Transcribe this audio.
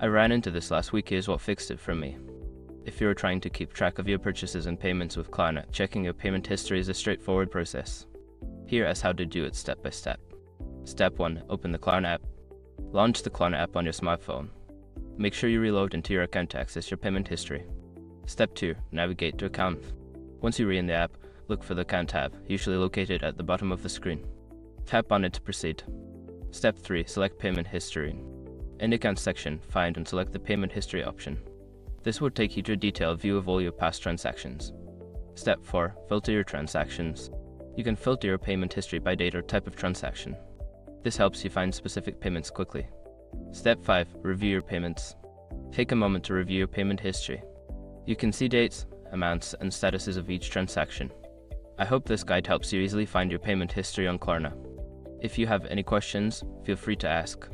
I ran into this last week. Here's what fixed it for me. If you're trying to keep track of your purchases and payments with Klarna, checking your payment history is a straightforward process. Here is how to do it step by step. Step 1. Open the Klarna app. Launch the Klarna app on your smartphone. Make sure you reload into your account to access your payment history. Step 2. Navigate to account. Once you're in the app, look for the account tab, usually located at the bottom of the screen. Tap on it to proceed. Step 3. Select payment history. In the account section, find and select the payment history option. This will take you to a detailed view of all your past transactions. Step 4. Filter your transactions. You can filter your payment history by date or type of transaction. This helps you find specific payments quickly. Step 5. Review your payments. Take a moment to review your payment history. You can see dates, amounts, and statuses of each transaction. I hope this guide helps you easily find your payment history on Klarna. If you have any questions, feel free to ask.